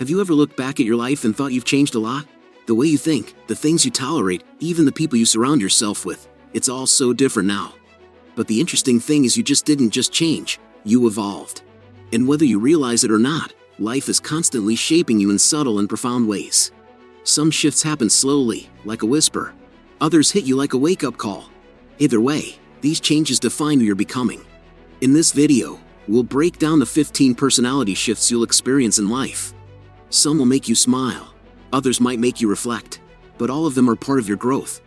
Have you ever looked back at your life and thought you've changed a lot? The way you think, the things you tolerate, even the people you surround yourself with, it's all so different now. But the interesting thing is you didn't just change, you evolved. And whether you realize it or not, life is constantly shaping you in subtle and profound ways. Some shifts happen slowly, like a whisper. Others hit you like a wake-up call. Either way, these changes define who you're becoming. In this video, we'll break down the 15 personality shifts you'll experience in life. Some will make you smile, others might make you reflect, but all of them are part of your growth.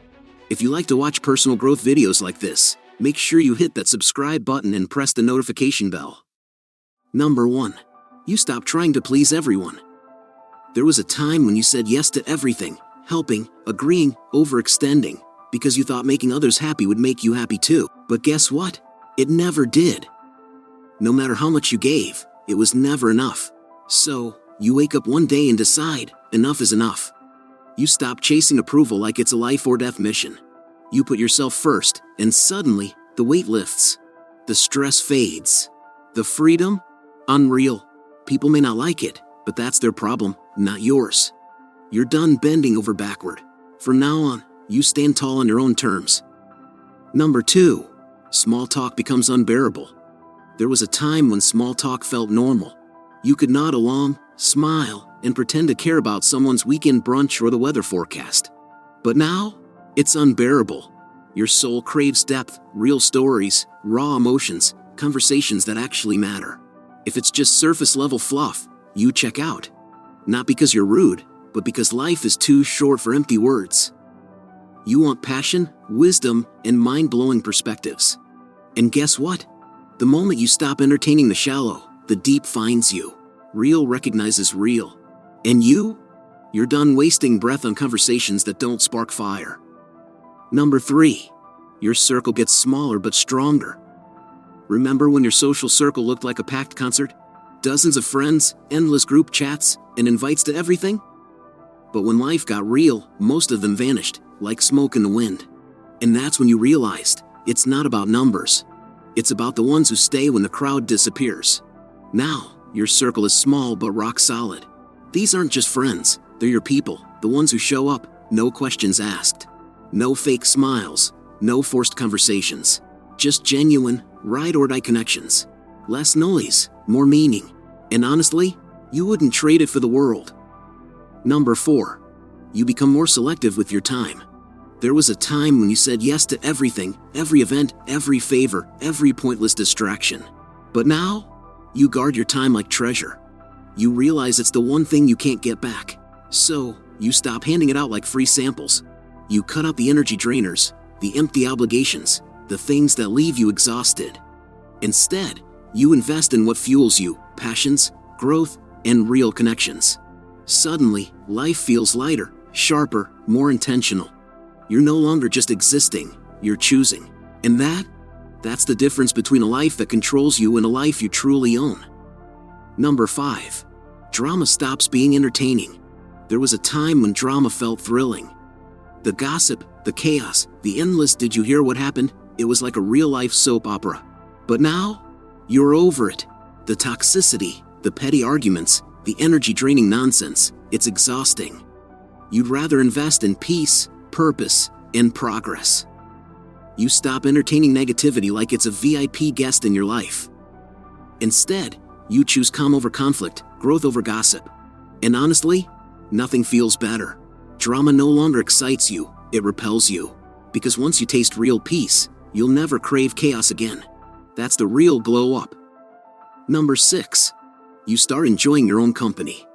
If you like to watch personal growth videos like this, make sure you hit that subscribe button and press the notification bell. Number 1. You stop trying to please everyone. There was a time when you said yes to everything, helping, agreeing, overextending, because you thought making others happy would make you happy too. But guess what? It never did. No matter how much you gave, it was never enough. So, you wake up one day and decide, enough is enough. You stop chasing approval like it's a life or death mission. You put yourself first, and suddenly, the weight lifts. The stress fades. The freedom? Unreal. People may not like it, but that's their problem, not yours. You're done bending over backward. From now on, you stand tall on your own terms. Number 2. Small talk becomes unbearable. There was a time when small talk felt normal. You could nod along, smile, and pretend to care about someone's weekend brunch or the weather forecast. But now, it's unbearable. Your soul craves depth, real stories, raw emotions, conversations that actually matter. If it's just surface-level fluff, you check out. Not because you're rude, but because life is too short for empty words. You want passion, wisdom, and mind-blowing perspectives. And guess what? The moment you stop entertaining the shallow, the deep finds you. Real recognizes real. And you're done wasting breath on conversations that don't spark fire. Number 3. Your circle gets smaller but stronger. Remember when your social circle looked like a packed concert? Dozens of friends, endless group chats, and invites to everything? But when life got real, most of them vanished, like smoke in the wind. And that's when you realized, it's not about numbers. It's about the ones who stay when the crowd disappears. Now, your circle is small but rock solid. These aren't just friends, they're your people, the ones who show up, no questions asked. No fake smiles, no forced conversations. Just genuine, ride-or-die connections. Less noise, more meaning. And honestly, you wouldn't trade it for the world. Number 4. You become more selective with your time. There was a time when you said yes to everything, every event, every favor, every pointless distraction. But now, you guard your time like treasure. You realize it's the one thing you can't get back. So, you stop handing it out like free samples. You cut out the energy drainers, the empty obligations, the things that leave you exhausted. Instead, you invest in what fuels you, passions, growth, and real connections. Suddenly, life feels lighter, sharper, more intentional. You're no longer just existing, you're choosing. And that's the difference between a life that controls you and a life you truly own. Number 5. Drama stops being entertaining. There was a time when drama felt thrilling. The gossip, the chaos, the endless "did you hear what happened?" It was like a real-life soap opera. But now, you're over it. The toxicity, the petty arguments, the energy-draining nonsense, it's exhausting. You'd rather invest in peace, purpose, and progress. You stop entertaining negativity like it's a VIP guest in your life. Instead, you choose calm over conflict, growth over gossip. And honestly, nothing feels better. Drama no longer excites you, it repels you. Because once you taste real peace, you'll never crave chaos again. That's the real glow up. Number 6. You start enjoying your own company.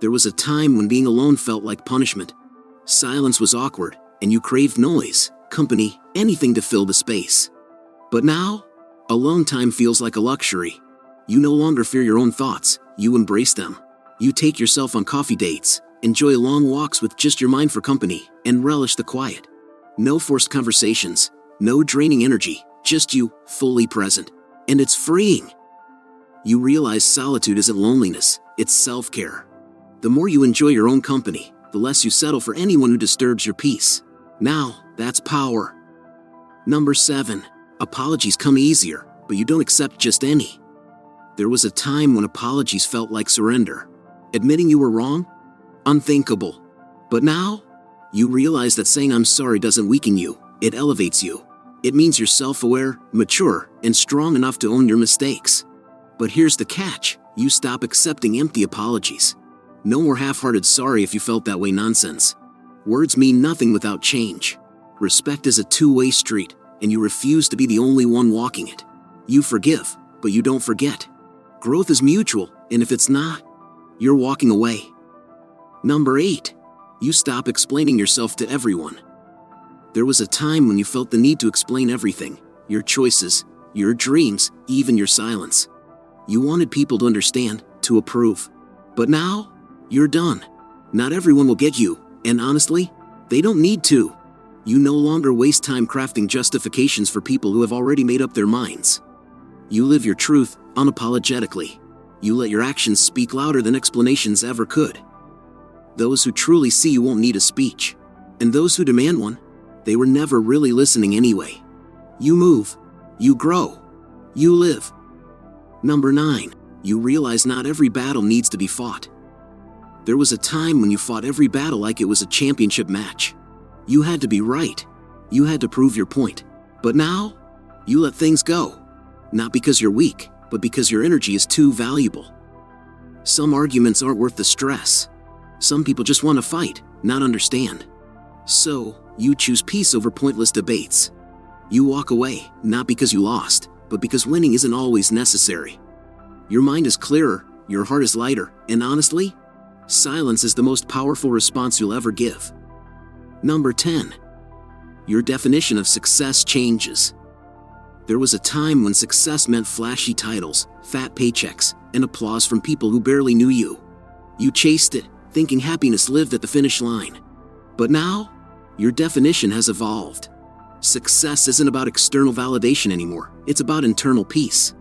There was a time when being alone felt like punishment. Silence was awkward, and you craved noise, company, anything to fill the space. But now, alone time feels like a luxury. You no longer fear your own thoughts, you embrace them. You take yourself on coffee dates, enjoy long walks with just your mind for company, and relish the quiet. No forced conversations, no draining energy, just you, fully present. And it's freeing. You realize solitude isn't loneliness, it's self-care. The more you enjoy your own company, the less you settle for anyone who disturbs your peace. Now, that's power. Number 7. Apologies come easier, but you don't accept just any. There was a time when apologies felt like surrender. Admitting you were wrong? Unthinkable. But now, you realize that saying I'm sorry doesn't weaken you, it elevates you. It means you're self-aware, mature, and strong enough to own your mistakes. But here's the catch, you stop accepting empty apologies. No more half-hearted sorry if you felt that way nonsense. Words mean nothing without change. Respect is a two-way street, and you refuse to be the only one walking it. You forgive, but you don't forget. Growth is mutual, and if it's not, you're walking away. Number 8. You stop explaining yourself to everyone. There was a time when you felt the need to explain everything, your choices, your dreams, even your silence. You wanted people to understand, to approve. But now, you're done. Not everyone will get you, and honestly, they don't need to. You no longer waste time crafting justifications for people who have already made up their minds. You live your truth, unapologetically. You let your actions speak louder than explanations ever could. Those who truly see you won't need a speech. And those who demand one, they were never really listening anyway. You move. You grow. You live. Number 9. You realize not every battle needs to be fought. There was a time when you fought every battle like it was a championship match. You had to be right. You had to prove your point. But now, you let things go. Not because you're weak, but because your energy is too valuable. Some arguments aren't worth the stress. Some people just want to fight, not understand. So, you choose peace over pointless debates. You walk away, not because you lost, but because winning isn't always necessary. Your mind is clearer, your heart is lighter, and honestly, silence is the most powerful response you'll ever give. Number 10. Your definition of success changes. There was a time when success meant flashy titles, fat paychecks, and applause from people who barely knew you. You chased it, thinking happiness lived at the finish line. But now, your definition has evolved. Success isn't about external validation anymore, it's about internal peace.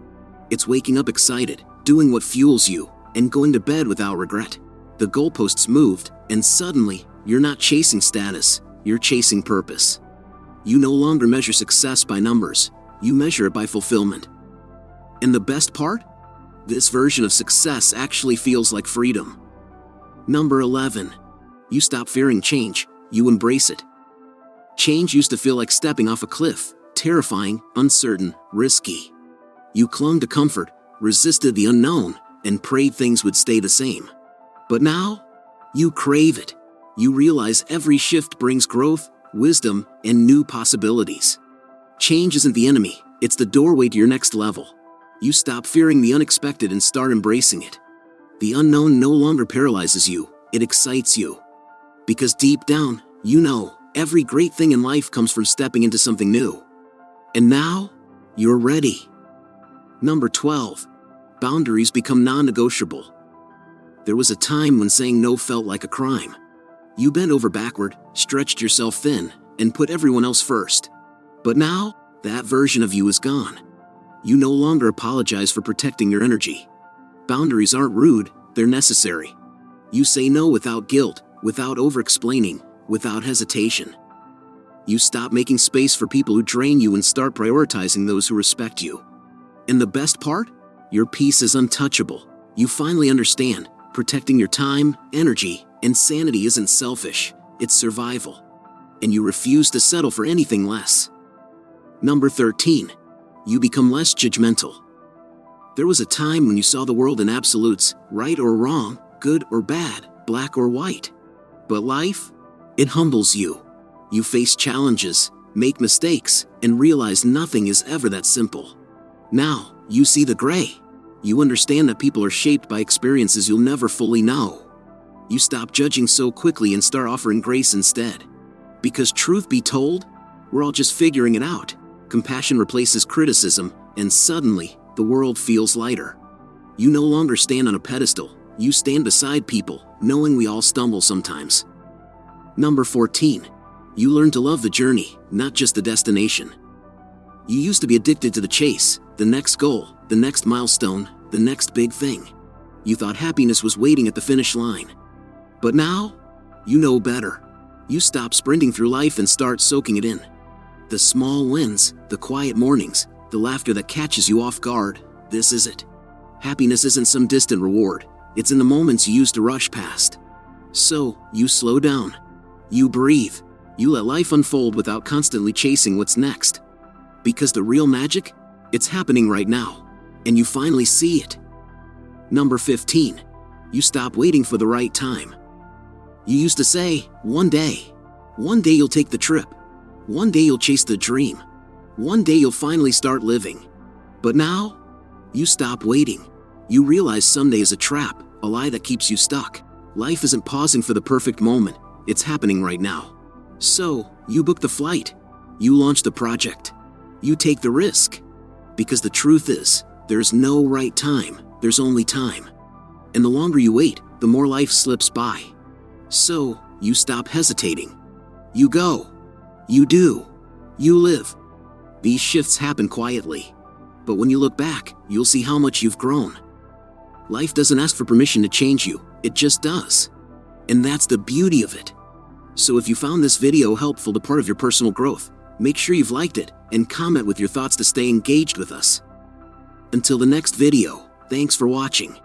It's waking up excited, doing what fuels you, and going to bed without regret. The goalposts moved, and suddenly, you're not chasing status, you're chasing purpose. You no longer measure success by numbers, you measure it by fulfillment. And the best part? This version of success actually feels like freedom. Number 11. You stop fearing change, you embrace it. Change used to feel like stepping off a cliff, terrifying, uncertain, risky. You clung to comfort, resisted the unknown, and prayed things would stay the same. But now, you crave it. You realize every shift brings growth, wisdom, and new possibilities. Change isn't the enemy, it's the doorway to your next level. You stop fearing the unexpected and start embracing it. The unknown no longer paralyzes you, it excites you. Because deep down, you know, every great thing in life comes from stepping into something new. And now, you're ready. Number 12. Boundaries become non-negotiable. There was a time when saying no felt like a crime. You bent over backward, stretched yourself thin, and put everyone else first. But now, that version of you is gone. You no longer apologize for protecting your energy. Boundaries aren't rude, they're necessary. You say no without guilt, without over-explaining, without hesitation. You stop making space for people who drain you and start prioritizing those who respect you. And the best part? Your peace is untouchable. You finally understand, protecting your time, energy, and sanity isn't selfish, it's survival. And you refuse to settle for anything less. Number 13. You become less judgmental. There was a time when you saw the world in absolutes, right or wrong, good or bad, black or white. But life? It humbles you. You face challenges, make mistakes, and realize nothing is ever that simple. Now, you see the gray. You understand that people are shaped by experiences you'll never fully know. You stop judging so quickly and start offering grace instead. Because truth be told, we're all just figuring it out. Compassion replaces criticism, and suddenly, the world feels lighter. You no longer stand on a pedestal, you stand beside people, knowing we all stumble sometimes. Number 14. You learn to love the journey, not just the destination. You used to be addicted to the chase, the next goal, the next milestone, the next big thing. You thought happiness was waiting at the finish line. But now, you know better. You stop sprinting through life and start soaking it in. The small wins, the quiet mornings, the laughter that catches you off guard, this is it. Happiness isn't some distant reward, It's in the moments you used to rush past. So, you slow down. You breathe. You let life unfold without constantly chasing what's next. Because the real magic? It's happening right now. And you finally see it. Number 15. You stop waiting for the right time. You used to say, one day you'll take the trip. One day you'll chase the dream. One day you'll finally start living. But now, you stop waiting. You realize someday is a trap, a lie that keeps you stuck. Life isn't pausing for the perfect moment, it's happening right now. So, you book the flight. You launch the project. You take the risk. Because the truth is, there's no right time, there's only time. And the longer you wait, the more life slips by. So, you stop hesitating. You go. You do. You live. These shifts happen quietly. But when you look back, you'll see how much you've grown. Life doesn't ask for permission to change you, it just does. And that's the beauty of it. So if you found this video helpful to part of your personal growth, make sure you've liked it and comment with your thoughts to stay engaged with us. Until the next video, thanks for watching.